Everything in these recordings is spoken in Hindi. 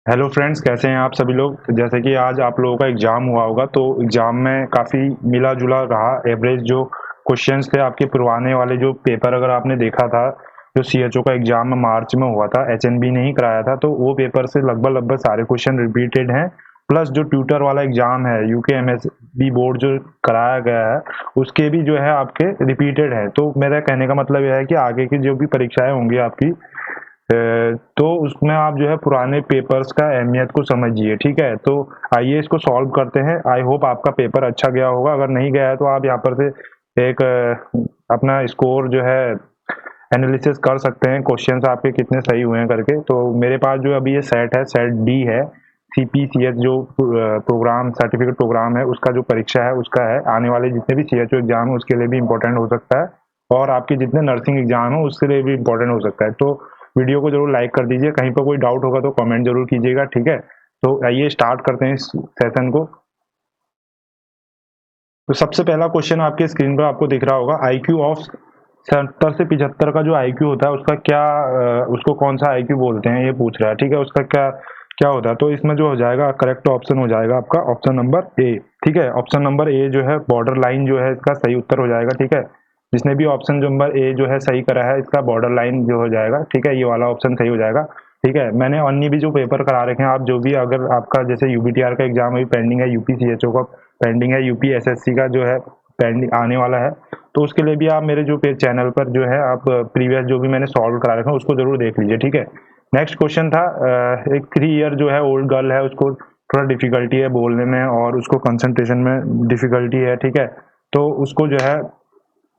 हेलो फ्रेंड्स, कैसे हैं आप सभी लोग। जैसे कि आज आप लोगों का एग्ज़ाम हुआ होगा, तो एग्ज़ाम में काफ़ी मिला-जुला रहा। एवरेज जो क्वेश्चंस थे आपके पुराने वाले जो पेपर अगर आपने देखा था, जो सीएचओ का एग्ज़ाम मार्च में हुआ था, एचएनबी ने ही कराया था, तो वो पेपर से लगभग-लगभग सारे क्वेश्चन रिपीटेड हैं। प्लस जो ट्यूटर वाला एग्ज़ाम है, यूकेएमएसबी बोर्ड जो कराया गया है, उसके भी जो है आपके रिपीटेड हैं। तो मेरा कहने का मतलब ये है कि आगे की जो भी परीक्षाएँ होंगी आपकी, तो उसमें आप जो है पुराने पेपर्स का अहमियत को समझिए, ठीक है? तो आइए इसको सॉल्व करते हैं। आई होप आपका पेपर अच्छा गया होगा। अगर नहीं गया है तो आप यहाँ पर से एक अपना स्कोर जो है एनालिसिस कर सकते हैं, क्वेश्चंस आपके कितने सही हुए हैं करके। तो मेरे पास जो अभी ये सेट है, सेट डी है। सीपीसीएस जो प्रोग्राम सर्टिफिकेट प्रोग्राम है, उसका जो परीक्षा है उसका है। आने वाले जितने भी सीएचओ एग्जाम है उसके लिए भी इम्पोर्टेंट हो सकता है, और आपके जितने नर्सिंग एग्जाम है उसके लिए भी इम्पोर्टेंट हो सकता है। तो वीडियो को जरूर लाइक कर दीजिए। कहीं पर कोई डाउट होगा तो कमेंट जरूर कीजिएगा, ठीक है? तो आइए स्टार्ट करते हैं इस सेशन को। तो सबसे पहला क्वेश्चन आपके स्क्रीन पर आपको दिख रहा होगा, आईक्यू ऑफ 70 से 75 का जो आईक्यू होता है उसका क्या उसको कौन सा आईक्यू बोलते हैं, ये पूछ रहा है, ठीक है? उसका क्या क्या होता है? तो इसमें जो हो जाएगा करेक्ट ऑप्शन हो जाएगा आपका ऑप्शन नंबर ए, ठीक है? ऑप्शन नंबर ए जो है बॉर्डर लाइन जो है इसका सही उत्तर हो जाएगा, ठीक है? जिसने भी ऑप्शन नंबर ए जो है सही करा है, इसका बॉर्डर लाइन जो हो जाएगा, ठीक है? ये वाला ऑप्शन सही हो जाएगा, ठीक है? मैंने अन्य भी जो पेपर करा रखे हैं, आप जो भी अगर आपका जैसे यूबीटीआर का एग्जाम अभी पेंडिंग है, यूपीसीएचओ का पेंडिंग है, यूपीएसएससी का जो है पेंडिंग आने वाला है, तो उसके लिए भी आप मेरे जो चैनल पर जो है आप प्रीवियस जो भी मैंने सॉल्व करा रखा है उसको जरूर देख लीजिए, ठीक है? नेक्स्ट क्वेश्चन था, एक 3 ईयर जो है ओल्ड गर्ल है, उसको थोड़ा डिफिकल्टी है बोलने में और उसको कंसंट्रेशन में डिफिकल्टी है, ठीक है? तो उसको जो है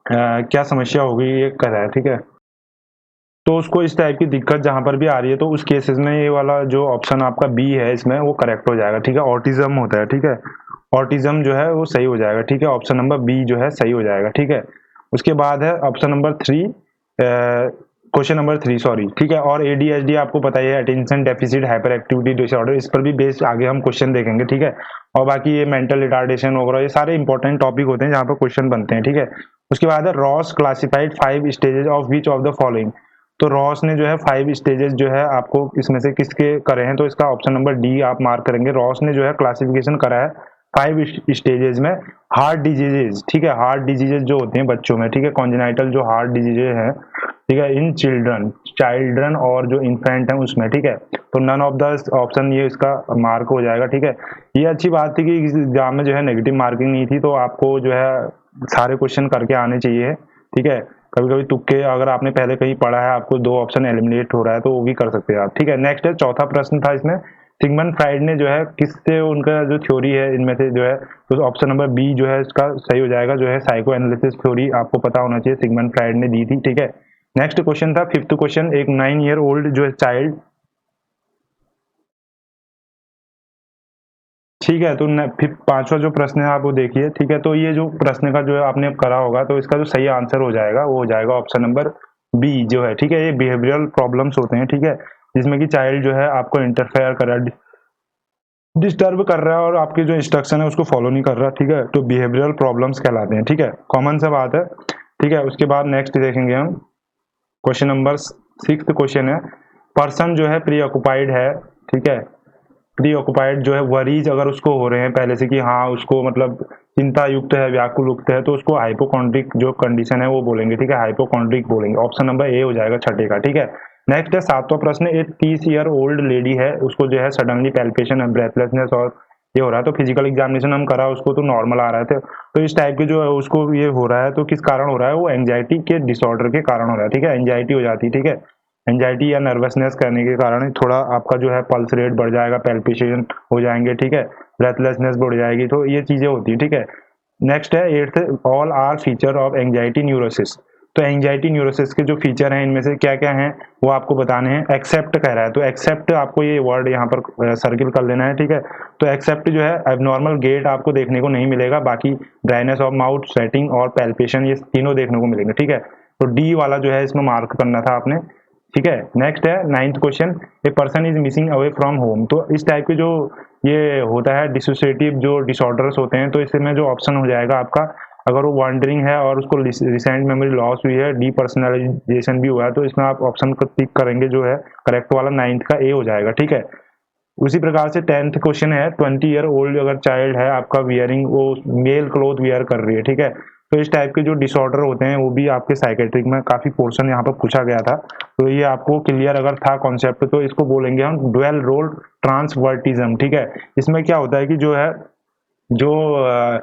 क्या समस्या होगी ये कर रहा है, ठीक है? तो उसको इस टाइप की दिक्कत जहां पर भी आ रही है, तो उस केसेस में ये वाला जो ऑप्शन आपका बी है इसमें वो करेक्ट हो जाएगा, ठीक है? ऑटिज्म होता है, ठीक है? ऑटिज्म जो है वो सही हो जाएगा, ठीक है? ऑप्शन नंबर बी जो है सही हो जाएगा, ठीक है? उसके बाद है option number three, question number three, sorry, ठीक है? और एडीएचडी आपको पता ही है, attention deficit hyper activity disorder, इस पर भी बेस्ड आगे हम क्वेश्चन देखेंगे, ठीक है? और बाकी ये मेंटल रिटार्डेशन वगैरह ये सारे इंपॉर्टेंट टॉपिक होते हैं जहाँ पर क्वेश्चन बनते हैं, ठीक है? उसके बाद है Ross classified 5 stages of which of the following. तो रॉस ने जो है 5 स्टेजेस जो है आपको इसमें से किसके करे हैं, तो इसका ऑप्शन नंबर डी आप मार्क करेंगे। रॉस ने जो है क्लासिफिकेशन करा है 5 स्टेजेस में हार्ट डिजीजेज, ठीक है? हार्ट डिजीजेज जो होते हैं बच्चों में, ठीक है? कॉन्जेनाइटल जो हार्ट डिजीजेज हैं, ठीक है? इन चिल्ड्रन चाइल्ड्रन और जो इन्फेंट है उसमें, ठीक है? तो नन ऑफ द ऑप्शन ये इसका मार्क हो जाएगा, ठीक है? ये अच्छी बात थी कि इस एग्जाम में जो है नेगेटिव मार्किंग नहीं थी, तो आपको जो है सारे क्वेश्चन करके आने चाहिए, ठीक है? कभी कभी तुक्के अगर आपने पहले कहीं पढ़ा है, आपको 2 ऑप्शन एलिमिनेट हो रहा है तो वो भी कर सकते हैं आप, ठीक है? नेक्स्ट है चौथा प्रश्न था इसमें, सिगमंड फ्राइड ने जो है किससे उनका जो थ्योरी है इनमें से जो है, तो ऑप्शन नंबर बी जो है इसका सही हो जाएगा, जो है साइको एनालिसिस थ्योरी आपको पता होना चाहिए, सिगमंड फ्राइड ने दी थी, ठीक है? नेक्स्ट क्वेश्चन था, फिफ्थ क्वेश्चन, एक 9 ईयर ओल्ड जो है चाइल्ड, ठीक है? तो फिर पांचवा जो प्रश्न है आप वो देखिए, ठीक है? तो ये जो प्रश्न का जो है आपने करा होगा, तो इसका जो सही आंसर हो जाएगा वो हो जाएगा ऑप्शन नंबर बी जो है, ठीक है? ये बिहेवियरल प्रॉब्लम्स होते हैं, ठीक है? जिसमें कि चाइल्ड जो है आपको इंटरफेयर कर रहा है, डिस्टर्ब कर रहा है और आपके जो इंस्ट्रक्शन है उसको फॉलो नहीं कर रहा, ठीक है? तो बिहेवियरल प्रॉब्लम्स कहलाते हैं, ठीक है? कॉमन सा बात है, ठीक है? उसके बाद नेक्स्ट देखेंगे हम क्वेश्चन नंबर सिक्स क्वेश्चन है, पर्सन जो है प्री ऑक्युपाइड है, ठीक है? प्री ऑक्युपाइड जो है वरीज अगर उसको हो रहे हैं पहले से कि हाँ उसको मतलब चिंता युक्त है, व्याकुल युक्त है, तो उसको हाइपोकॉन्ड्रिक जो कंडीशन है वो बोलेंगे, ठीक है? हाइपोकॉन्ड्रिक बोलेंगे। ऑप्शन नंबर ए हो जाएगा छठे का, ठीक है? नेक्स्ट है सातवां प्रश्न, एक 30 ईयर ओल्ड लेडी है, उसको जो है सडनली पैल्पेशन है, ब्रेथलेसनेस और ये हो रहा है, तो फिजिकल एग्जामिनेशन हम करा उसको तो नॉर्मल आ रहा है, तो इस टाइप के जो है उसको ये हो रहा है, तो किस कारण हो रहा है? वो एंजाइटी के डिसऑर्डर के कारण हो रहा है, ठीक है? एंजाइटी हो जाती है, ठीक है? एंजाइटी या नर्वसनेस करने के कारण थोड़ा आपका जो है पल्स रेट बढ़ जाएगा, पैल्पिटेशन हो जाएंगे, ठीक है? ब्रेथलेसनेस बढ़ जाएगी, तो ये चीजें होती है, ठीक है? नेक्स्ट है eighth, all are feature of anxiety neurosis. तो एंजाइटी न्यूरोसिस के जो फीचर हैं इनमें से क्या क्या हैं वो आपको बताने हैं। एक्सेप्ट कह रहा है, तो एक्सेप्ट आपको ये वर्ड यहाँ पर सर्किल कर लेना है, ठीक है? तो एक्सेप्ट जो है एबनॉर्मल गेट आपको देखने को नहीं मिलेगा, बाकी ड्राइनेस ऑफ माउथ, स्वेटिंग और पैल्पेशन ये तीनों देखने को मिलेंगे, ठीक है? तो डी वाला जो है इसमें मार्क करना था आपने, ठीक है? नेक्स्ट है ninth question, a person is missing away from home. तो इस टाइप के जो ये होता है डिसोसिएटिव जो डिसऑर्डर्स होते हैं, तो इसमें जो ऑप्शन हो जाएगा आपका, अगर वो वॉन्डरिंग है और उसको रिसेंट मेमोरी लॉस हुई है, डीपर्सनलाइजेशन भी हुआ है, तो इसमें आप ऑप्शन को टिक करेंगे जो है करेक्ट वाला नाइन्थ का ए हो जाएगा, ठीक है? उसी प्रकार से 10th क्वेश्चन है 20 ईयर ओल्ड अगर चाइल्ड है आपका वियरिंग वो मेल क्लोथ वियर कर रही है, ठीक है। तो इस टाइप के जो डिसऑर्डर होते हैं वो भी आपके साइकेट्रिक में काफी पोर्शन यहाँ पर पूछा गया था। तो ये आपको क्लियर अगर था कॉन्सेप्ट तो इसको बोलेंगे हम डुअल रोल ट्रांसवर्टिज्म, ठीक है। इसमें क्या होता है कि जो है जो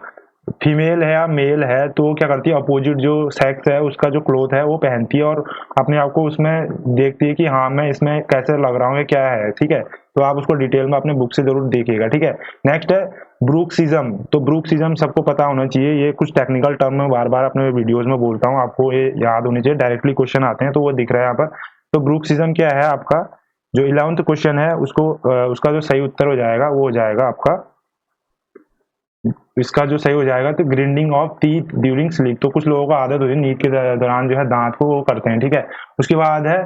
फीमेल है या मेल है तो वो क्या करती है अपोजिट जो सेक्स है उसका जो क्लोथ है वो पहनती है और अपने आप को उसमें देखती है कि हाँ मैं इसमें कैसे लग रहा हूँ या क्या है, ठीक है। तो आप उसको डिटेल में अपने बुक से जरूर देखिएगा, ठीक है। नेक्स्ट है ब्रूक्सिज्म। तो ब्रूक्सिज्म सबको पता होना चाहिए, ये कुछ टेक्निकल टर्म में बार बार अपने वीडियोज में बोलता हूँ, आपको ये याद होनी चाहिए, डायरेक्टली क्वेश्चन आते हैं तो वो दिख रहा है यहाँ पर। तो ब्रूक्सिज्म क्या है आपका जो 11th क्वेश्चन है उसको उसका जो सही उत्तर हो जाएगा वो हो जाएगा आपका, इसका जो सही हो जाएगा तो grinding of teeth during sleep. तो कुछ लोगों को आदत होती है नींद के दौरान जो है दांत को वो करते हैं, ठीक है। उसके बाद है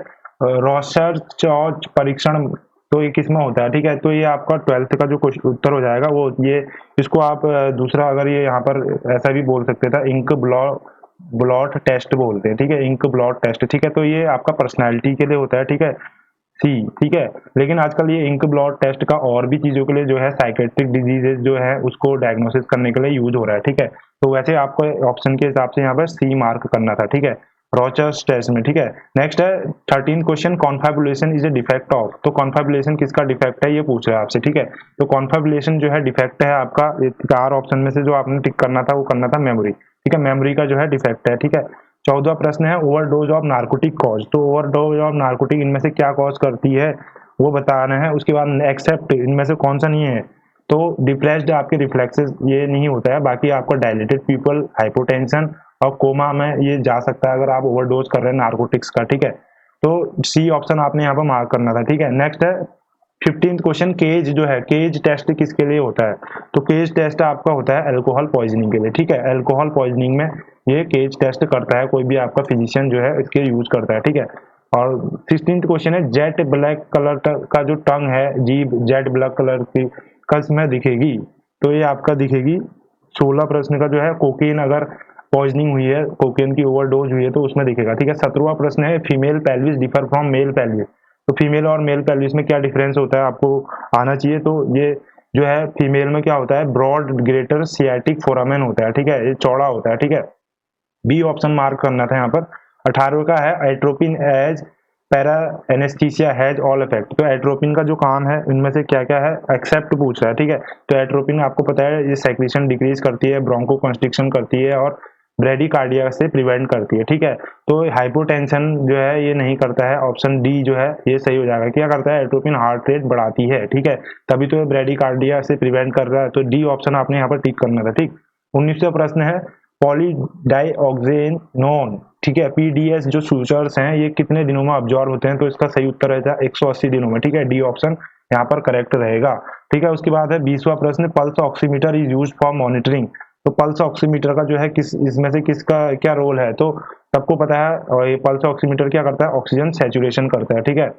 रॉसरचौच परीक्षण। तो ये किसमें होता है, ठीक है। तो ये आपका 12th का जो उत्तर हो जाएगा वो ये, इसको आप दूसरा अगर ये यहाँ पर ऐसा भी बोल सकते थे इंक ब्लॉट टेस्ट बोलते हैं, ठीक है, इंक ब्लॉट टेस्ट, ठीक है। तो ये आपका पर्सनैलिटी के लिए होता है, ठीक है, सी, ठीक है। लेकिन आजकल ये इंक ब्लॉट टेस्ट का और भी चीजों के लिए जो है साइकेट्रिक डिजीजेज जो है उसको डायग्नोसिस करने के लिए यूज हो रहा है, ठीक है। तो वैसे आपको ऑप्शन के हिसाब से यहाँ पर सी मार्क करना था, ठीक है, रॉचर्स टेस्ट में, ठीक है। नेक्स्ट है 13 question confabulation is a defect of. तो कॉन्फैबुलेशन किसका डिफेक्ट है ये पूछ रहा है आपसे, ठीक है। तो कॉन्फैबुलेशन जो है डिफेक्ट है आपका 4 ऑप्शन में से जो आपने टिक करना था वो करना था मेमोरी, ठीक है, मेमोरी का जो है डिफेक्ट है, ठीक है। 14वां प्रश्न है ओवरडोज ऑफ नार्कोटिक कॉज। तो ओवरडोज ऑफ नार्कोटिक इनमें से क्या कॉज करती है वो बताना है। उसके बाद एक्सेप्ट इनमें से कौन सा नहीं है। तो डिप्रेस्ड आपके रिफ्लेक्सेस ये नहीं होता है, बाकी आपका डायलेटेड पीपल, हाइपोटेंशन और कोमा में ये जा सकता है अगर आप ओवरडोज कर रहे हैं नार्कोटिक्स का, ठीक है। तो सी ऑप्शन आपने यहाँ पर मार्क करना था, ठीक है। नेक्स्ट है 15th क्वेश्चन केज जो है, केज टेस्ट किसके लिए होता है। तो केज टेस्ट आपका होता है अल्कोहल पॉइजनिंग के लिए, ठीक है। अल्कोहल पॉइजनिंग में ये केज टेस्ट करता है कोई भी आपका फिजिशियन जो है इसके यूज करता है, ठीक है। और 16th क्वेश्चन है जेट ब्लैक कलर का जो टंग है जीभ जेट ब्लैक कलर की कस में दिखेगी। तो ये आपका दिखेगी 16 प्रश्न का जो है कोकेन अगर पॉइजनिंग हुई है, कोकेन की ओवरडोज हुई है तो उसमें दिखेगा, ठीक है। 17वां प्रश्न है female pelvis differ from male pelvis. तो फीमेल और मेल पेल्विस में क्या डिफरेंस होता है आपको आना चाहिए। तो ये जो है फीमेल में क्या होता है ब्रॉड ग्रेटर सियाटिक फोरामेन होता है, ठीक है, ये चौड़ा होता है, ठीक है। बी ऑप्शन मार्क करना था यहाँ पर। 18वें का है atropine as para anaesthesia has all effect. तो एट्रोपिन का जो काम है इनमें से क्या क्या है एक्सेप्ट पूछ रहा है, ठीक है। तो एट्रोपिन आपको पता है ये सेक्रेशन डिक्रीज करती है, ब्रोंको कंस्ट्रिक्शन करती है और ब्रेडिकार्डिया से प्रिवेंट करती है, ठीक है। तो हाइपोटेंशन जो है ये नहीं करता है, ऑप्शन डी जो है ये सही हो जाएगा। क्या करता है एट्रोपिन हार्ट रेट बढ़ाती है, ठीक है, तभी तो ये ब्रेडिकार्डिया से प्रिवेंट कर रहा है। तो डी ऑप्शन आपने यहाँ पर टिक करना था, ठीक। 19वां प्रश्न है पॉलीडाइऑक्सेनोन, ठीक है, पीडीएस जो सूचर्स हैं ये कितने दिनों में अब्जॉर्ब होते हैं। तो इसका सही उत्तर रहता है 180 दिनों में, ठीक है, डी ऑप्शन यहाँ पर करेक्ट रहेगा, ठीक है। उसके बाद है 20वां प्रश्न pulse oximeter is used for monitoring. तो पल्स ऑक्सीमीटर का जो है किस इसमें से किसका क्या रोल है। तो सबको पता है और ये पल्स ऑक्सीमीटर क्या करता है ऑक्सीजन सैचुरेशन करता है, ठीक है,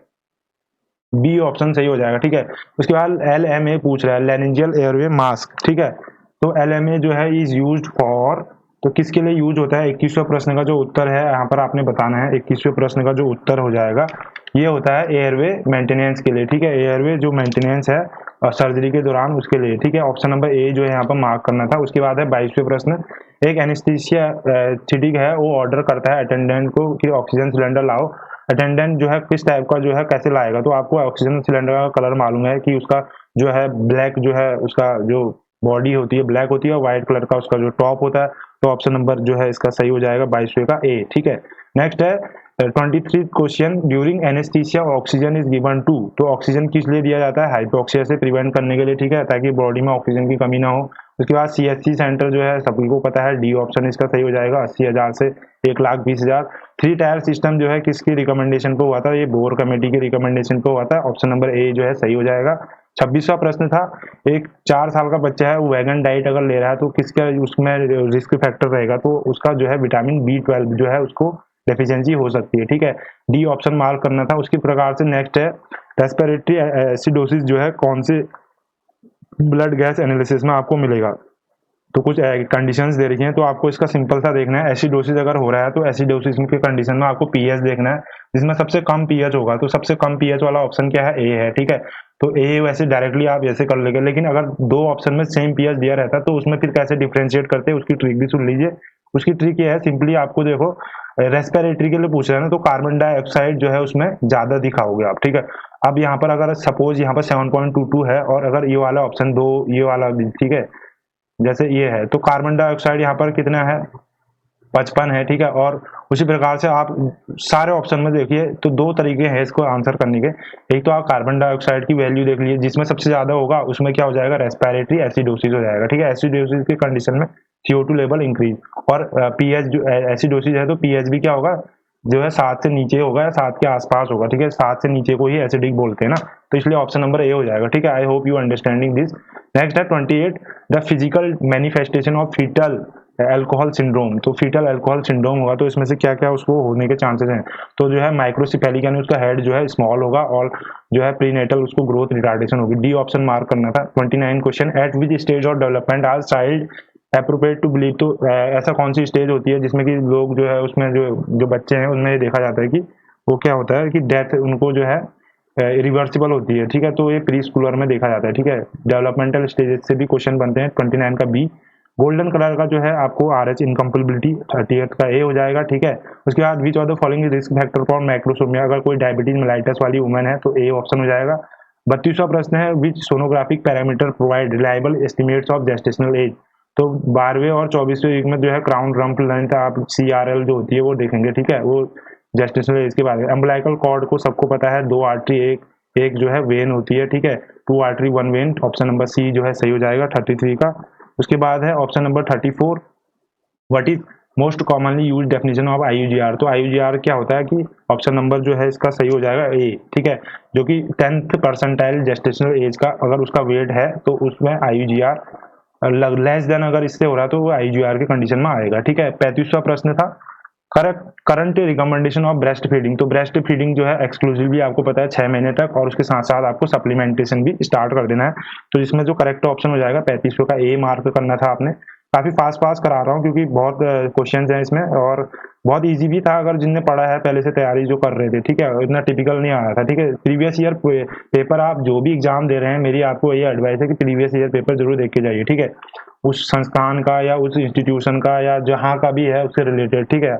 बी ऑप्शन सही हो जाएगा, ठीक है। उसके बाद LMA पूछ रहा है लेनिंजियल एयरवे मास्क, ठीक है। तो LMA जो है इज यूज्ड फॉर, तो किसके लिए यूज होता है। 21वें प्रश्न का जो उत्तर है यहाँ पर आपने बताना है। 21वें प्रश्न का जो उत्तर हो जाएगा ये होता है एयरवे मेंटेनेंस के लिए, ठीक है, एयरवे जो मेंटेनेंस है सर्जरी के दौरान उसके लिए, ठीक है। ऑप्शन नंबर ए जो है यहाँ पर मार्क करना था। उसके बाद है 22वें प्रश्न एक एनेस्थीसिया थिटिक है वो ऑर्डर करता है अटेंडेंट को कि ऑक्सीजन सिलेंडर लाओ। अटेंडेंट जो है किस टाइप का जो है कैसे लाएगा। तो आपको ऑक्सीजन सिलेंडर का कलर मालूम है कि उसका जो है ब्लैक जो है उसका जो बॉडी होती है ब्लैक होती है और व्हाइट कलर का उसका जो टॉप होता है। तो ऑप्शन नंबर जो है इसका सही हो जाएगा 22वें का ए, ठीक है। नेक्स्ट है 23 question during anaesthesia oxygen is given to. तो ऑक्सीजन किस लिए दिया जाता है हाइपोक्सिया से प्रिवेंट करने के लिए, ठीक है, ताकि बॉडी में ऑक्सीजन की कमी ना हो। उसके बाद CHC सेंटर जो है सभी को पता है, डी ऑप्शन इसका सही हो जाएगा 80,000 से 1,20,000। 3 टायर सिस्टम जो है किसकी रिकमेंडेशन पे हुआ था, ये बोर कमेटी की रिकमेंडेशन पे हुआ था। ऑप्शन नंबर ए जो है सही हो जाएगा। 26वां प्रश्न था एक 4 साल का बच्चा है वो वैगन डाइट अगर ले रहा है तो किसका उसमें रिस्क फैक्टर रहेगा। तो उसका जो है विटामिन B12 जो है उसको डेफिशिएंसी हो सकती है, ठीक है, डी ऑप्शन मार्क करना था। उसकी प्रकार से नेक्स्ट है रेस्पिरेटरी एसिडोसिस जो है कौन से ब्लड गैस एनालिसिस में आपको मिलेगा। तो कुछ कंडीशंस दे रखी हैं तो आपको इसका सिंपल सा देखना है। एसिडोसिस अगर हो रहा है तो एसिडोसिस के कंडीशन में आपको पीएच देखना है जिसमें सबसे कम पीएच होगा। तो सबसे कम पीएच वाला ऑप्शन क्या है ए है, ठीक है। तो ए वैसे डायरेक्टली आप ऐसे कर लेंगे, लेकिन अगर दो ऑप्शन में सेम पीएच दिया रहता है तो उसमें फिर कैसे डिफरेंशिएट करते हैं, उसकी ट्रिक भी सुन लीजिए। उसकी ट्रिक ये है, सिंपली आपको देखो रेस्पिरेटरी के लिए पूछ रहे हैं ना, तो कार्बन डाइऑक्साइड जो है उसमें ज्यादा दिखाओगे आप, ठीक है। अब यहाँ पर अगर सपोज यहाँ पर 7.22 है और अगर ये वाला ऑप्शन दो, ये वाला भी, ठीक है, जैसे ये है तो कार्बन डाइऑक्साइड यहाँ पर कितना है, 55 है, ठीक है। और उसी प्रकार से आप सारे ऑप्शन में देखिए तो दो तरीके हैं इसको आंसर करने के। एक तो आप कार्बन डाइऑक्साइड की वैल्यू देख लीजिए, जिसमें सबसे ज्यादा होगा उसमें क्या हो जाएगा, रेस्पिरेटरी एसिडोसिस हो जाएगा, ठीक है। एसिडोसिस की कंडीशन में CO2 लेवल इंक्रीज, और पीएच जो एसिडोसिस है तो पीएच भी क्या होगा, जो है 7 से नीचे होगा या 7 के आसपास होगा, ठीक है। 7 से नीचे को ही एसिडिक बोलते हैं ना, तो इसलिए ऑप्शन नंबर ए हो जाएगा, ठीक है। I hope you understanding this. Next है 28, the physical manifestation of foetal alcohol syndrome. तो फीटल अल्कोहल सिंड्रोम होगा तो इसमें से क्या क्या उसको होने के चांसेस हैं, तो जो है माइक्रोसिफेलिक यानी उसका हेड जो है स्मॉल होगा, और जो है प्रीनेटल उसको ग्रोथ रिटार्डेशन होगी। डी ऑप्शन मार्क करना था। 29 question, at which stage of development are child appropriate to believe. तो ऐसा कौन सी स्टेज होती है जिसमें कि लोग जो है उसमें जो जो बच्चे हैं उनमें ये देखा जाता है कि वो क्या होता है कि डेथ उनको जो है रिवर्सिबल होती है, ठीक है। तो ये प्री स्कूलर में देखा जाता है, ठीक है। डेवलपमेंटल स्टेजेस से भी क्वेश्चन बनते हैं। 29 का बी। गोल्डन कलर का जो है आपको RH इनकम्पेटिबिलिटी 30th का ए हो जाएगा, ठीक है। उसके बाद विच of the following risk factor for macrosomia, अगर कोई डायबिटीज मेलाइटस वाली वुमेन है तो ए ऑप्शन हो जाएगा। 32वां प्रश्न है, which sonographic parameter provide reliable estimates of gestational age. तो 12वें और 24वें वीक में जो है क्राउन रम्प लेंथ आप CRL जो होती है वो देखेंगे, ठीक है। वो जेस्टेशनल एज के बारे में। अम्बलाइकल कॉर्ड को सबको पता है, 2 आर्टरी एक जो है वेन होती है, ठीक है। 2 artery 1 vein, option number C जो है सही हो जाएगा 33 का। उसके बाद है option number 34, what is most commonly use definition of IUGR। तो IUGR क्या होता है कि ऑप्शन नंबर जो है इसका सही हो जाएगा ए, ठीक है। जो कि 10th परसेंटाइल जेस्टेशनल एज का अगर उसका वेट है तो उसमें IUGR लेस देन अगर इससे हो रहा है तो वो IUGR के कंडीशन में आएगा, ठीक है। 35वां प्रश्न था, current recommendation of breast feeding. तो ब्रेस्ट फीडिंग जो है एक्सक्लूसिवली आपको पता है 6 महीने तक, और उसके साथ साथ आपको सप्लीमेंटेशन भी स्टार्ट कर देना है। तो इसमें जो करेक्ट ऑप्शन हो जाएगा 35 का ए मार्क करना था आपने। काफी फास्ट फास्ट करा रहा हूँ क्योंकि बहुत क्वेश्चन हैं इसमें, और बहुत इजी भी था अगर जिनने पढ़ा है पहले से तैयारी जो कर रहे थे, ठीक है। इतना टिपिकल नहीं आ रहा था, ठीक है। प्रीवियस ईयर पेपर आप जो भी एग्जाम दे रहे हैं, मेरी आपको ये एडवाइस है कि प्रीवियस ईयर पेपर जरूर देख के जाइए, ठीक है। उस संस्थान का या उस इंस्टीट्यूशन का या जहाँ का भी है उससे रिलेटेड, ठीक है।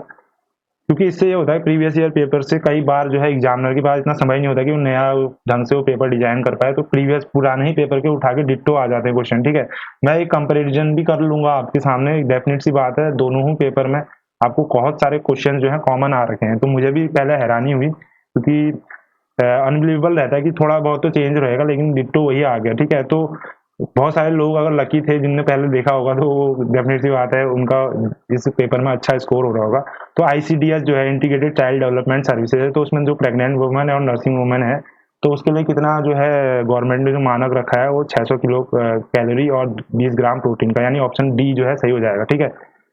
क्योंकि इससे ये होता है प्रीवियस ईयर पेपर से कई बार जो है एग्जामिनर के पास इतना समय नहीं होता कि वो नया ढंग से वो पेपर डिजाइन कर पाए, तो प्रीवियस पुराने ही पेपर के उठा के डिट्टो आ जाते हैं क्वेश्चन, ठीक है। मैं एक कंपैरिजन भी कर लूंगा आपके सामने, डेफिनेट सी बात है, दोनों ही पेपर में आपको बहुत सारे क्वेश्चन जो है कॉमन आ रखे हैं। तो मुझे भी पहले हैरानी हुई क्योंकि अनबिलीवेबल रहता है कि थोड़ा बहुत तो चेंज रहेगा लेकिन डिट्टो वही आ गया, ठीक है। तो बहुत सारे लोग अगर लकी थे जिनने पहले देखा होगा तो वो डेफिनेट सी बात है उनका इस पेपर में अच्छा स्कोर हो रहा होगा। तो ICDS जो है इंटीग्रेटेड चाइल्ड डेवलपमेंट सर्विसेज है, तो उसमें जो प्रेग्नेंट वुमेन है और नर्सिंग वुमेन है तो उसके लिए कितना जो है गवर्नमेंट ने जो मानक रखा है वो 600 किलो कैलोरी और 20 ग्राम प्रोटीन का, यानी ऑप्शन डी जो है सही हो जाएगा, ठीक है।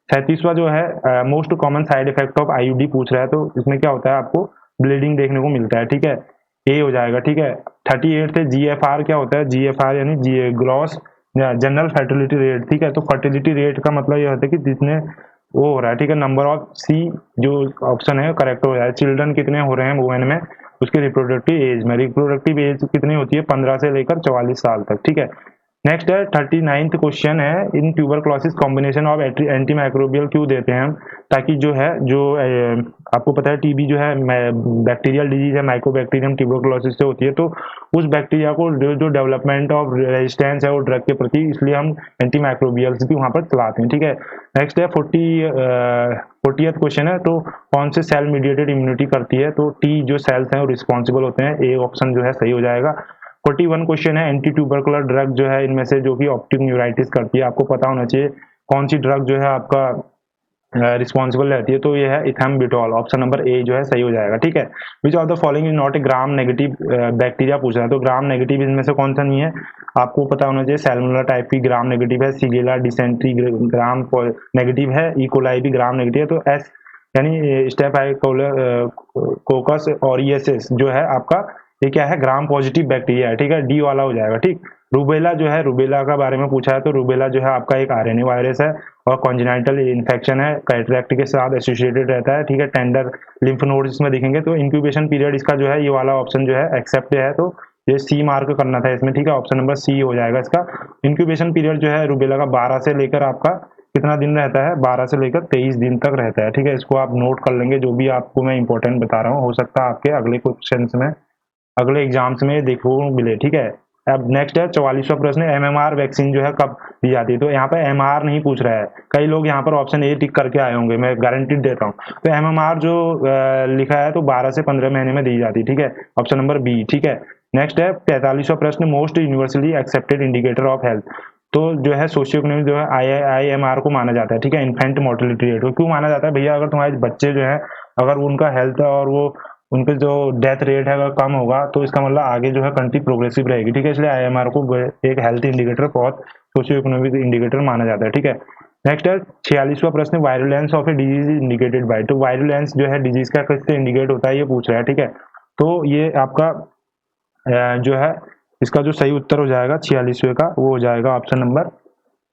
37वां जो है most common side effect of IUD पूछ रहा है, तो इसमें क्या होता है आपको ब्लीडिंग देखने को मिलता है, ठीक है। ए हो जाएगा, ठीक है। 38 है GFR, क्या होता है GFR यानी ग्रॉस जनरल फर्टिलिटी रेट, ठीक है। तो फर्टिलिटी रेट का मतलब ये होता है कि जितने वो हो रहा है, ठीक है। नंबर ऑफ सी जो ऑप्शन है करेक्ट हो जाए। चिल्ड्रन कितने हो रहे हैं वुमेन में, उसकी रिप्रोडक्टिव एज में, रिप्रोडक्टिव एज कितनी होती है 15 से लेकर 44 साल तक, ठीक है। नेक्स्ट है 39th क्वेश्चन है, in tuberculosis combination of anti microbial क्यों देते हैं हम, ताकि जो है जो आपको पता है TB जो है बैक्टीरियल डिजीज है, माइकोबैक्टीरियम ट्यूबरक्लोसिस से होती है, तो उस बैक्टीरिया को जो डेवलपमेंट ऑफ रेजिस्टेंस है वो ड्रग के प्रति, इसलिए हम एंटी माइक्रोबियल्स भी वहां पर चलाते हैं, ठीक है। नेक्स्ट है 40th क्वेश्चन है, तो कौन से सेल मीडिएटेड इम्यूनिटी करती है, तो T जो सेल्स हैं वो रिस्पॉन्सिबल होते हैं, ए ऑप्शन जो है सही हो जाएगा। 41 क्वेश्चन है, एंटी ट्यूबरकुलर ड्रग जो है इनमें से जो कि ऑप्टिक न्यूराइटिस करती है, आपको पता होना चाहिए कौन सी ड्रग जो है आपका रिस्पॉन्सिबल रहती है, तो ये है इथेम्बिटोल, ऑप्शन नंबर ए जो है सही हो जाएगा, ठीक है। विच of the following is not a gram negative bacteria पूछ रहा है, तो ग्राम नेगेटिव इनमें से कौन सा नहीं है, आपको पता होना चाहिए सैल्मोनेला टाइप की ग्राम नेगेटिव है, सिगेला डिसेंट्री ग्राम नेगेटिव है, इकोलाई भी ग्राम नेगेटिव है, तो एस यानी स्टेफाइकोकस ऑरियसिस जो है आपका ये क्या है ग्राम पॉजिटिव बैक्टीरिया है, ठीक है। डी वाला हो जाएगा, ठीक। रूबेला जो है, रूबेला का बारे में पूछा है, तो रूबेला जो है आपका एक RNA वायरस है और कॉन्जेनाइटल इन्फेक्शन है, कैटरेक्ट के साथ एसोसिएटेड रहता है, ठीक है। टेंडर लिम्फ नोड्स इसमें दिखेंगे, तो इंक्यूबेशन पीरियड इसका जो है ये वाला ऑप्शन जो है एक्सेप्ट है, तो ये सी मार्क करना था इसमें, ठीक है। ऑप्शन नंबर सी हो जाएगा इसका। इंक्यूबेशन पीरियड जो है रूबेला का 12 से लेकर आपका कितना दिन रहता है, 12 से लेकर 23 दिन तक रहता है, ठीक है। इसको आप नोट कर लेंगे, जो भी आपको मैं इंपॉर्टेंट बता रहा हूँ, हो सकता है आपके अगले क्वेश्चन में, अगले एग्जाम्स में देखो मिले, ठीक है। अब नेक्स्ट है 44वां प्रश्न, एमएमआर वैक्सीन जो है कब दी जाती है। तो यहाँ पे एमआर नहीं पूछ रहा है, कई लोग यहाँ पर ऑप्शन ए टिक करके आए होंगे, मैं गारंटी देता हूँ। तो एमएमआर जो लिखा है तो 12 से 15 महीने में दी जाती है, ठीक है। ऑप्शन नंबर बी, ठीक है। नेक्स्ट है 45वां प्रश्न, most universally accepted indicator of health. तो जो है सोशियो इकोनॉमिक जो है IIMR को माना जाता है, ठीक है। इन्फेंट मोर्टेलिटी रेट क्यों माना जाता है भैया, अगर तुम्हारे बच्चे जो है अगर उनका हेल्थ और वो उनके जो डेथ रेट है अगर कम होगा तो इसका मतलब आगे जो है कंट्री प्रोग्रेसिव रहेगी, ठीक है। इसलिए IIMR को एक हेल्थ इंडिकेटर बहुत सोशियो इकोनॉमिक इंडिकेटर माना जाता है, ठीक है। नेक्स्ट है 46वां प्रश्न, virulence of a disease indicated by. तो वायरुलेंस जो है डिजीज का किससे इंडिकेट होता है ये पूछ रहा है, ठीक है। तो ये आपका जो है इसका जो सही उत्तर हो जाएगा 46वें का, वो हो जाएगा ऑप्शन नंबर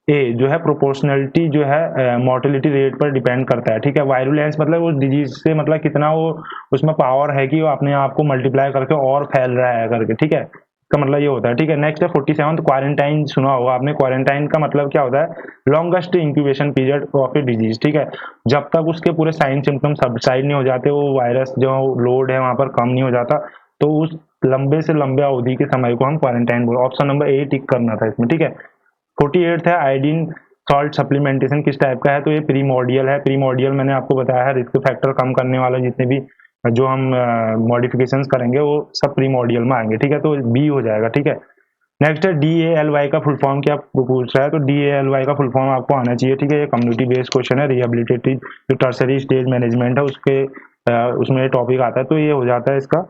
ए, जो है प्रोपोर्शनलिटी जो है मोर्टेलिटी रेट पर डिपेंड करता है, ठीक है। वायरुलेंस मतलब उस डिजीज से मतलब कितना वो उसमें पावर है कि वो अपने आप को मल्टीप्लाई करके और फैल रहा है करके, ठीक है। इसका मतलब ये होता है, ठीक है। नेक्स्ट है 47, क्वारंटाइन सुना होगा आपने। क्वारंटाइन का मतलब क्या होता है, longest incubation period of a disease, ठीक है। जब तक उसके पूरे साइन सिम्टम सबसाइड नहीं हो जाते, वो वायरस जो लोड है वहां पर कम नहीं हो जाता, तो उस लंबे से लंबे अवधि के समय को हम क्वारंटाइन बोलते हैं। ऑप्शन नंबर ए टिक करना था इसमें, ठीक है। 48 है, आयोडीन सॉल्ट सप्लीमेंटेशन किस टाइप का है। तो ये प्रीमोडियल है। प्रीमोडियल मैंने आपको बताया है, रिस्क फैक्टर कम करने वाला जितने भी जो हम मॉडिफिकेशंस करेंगे वो सब प्रीमोडियल में आएंगे, ठीक है। तो बी हो जाएगा, ठीक है। नेक्स्ट है DALY का फुल फॉर्म क्या पूछ रहा है। तो DALY का फुल फॉर्म आपको आना चाहिए, ठीक है। ये कम्युनिटी बेस्ड क्वेश्चन है। रिहेबिलिटेटिव जो टर्सरी स्टेज मैनेजमेंट है उसके उसमें टॉपिक आता है, तो ये हो जाता है इसका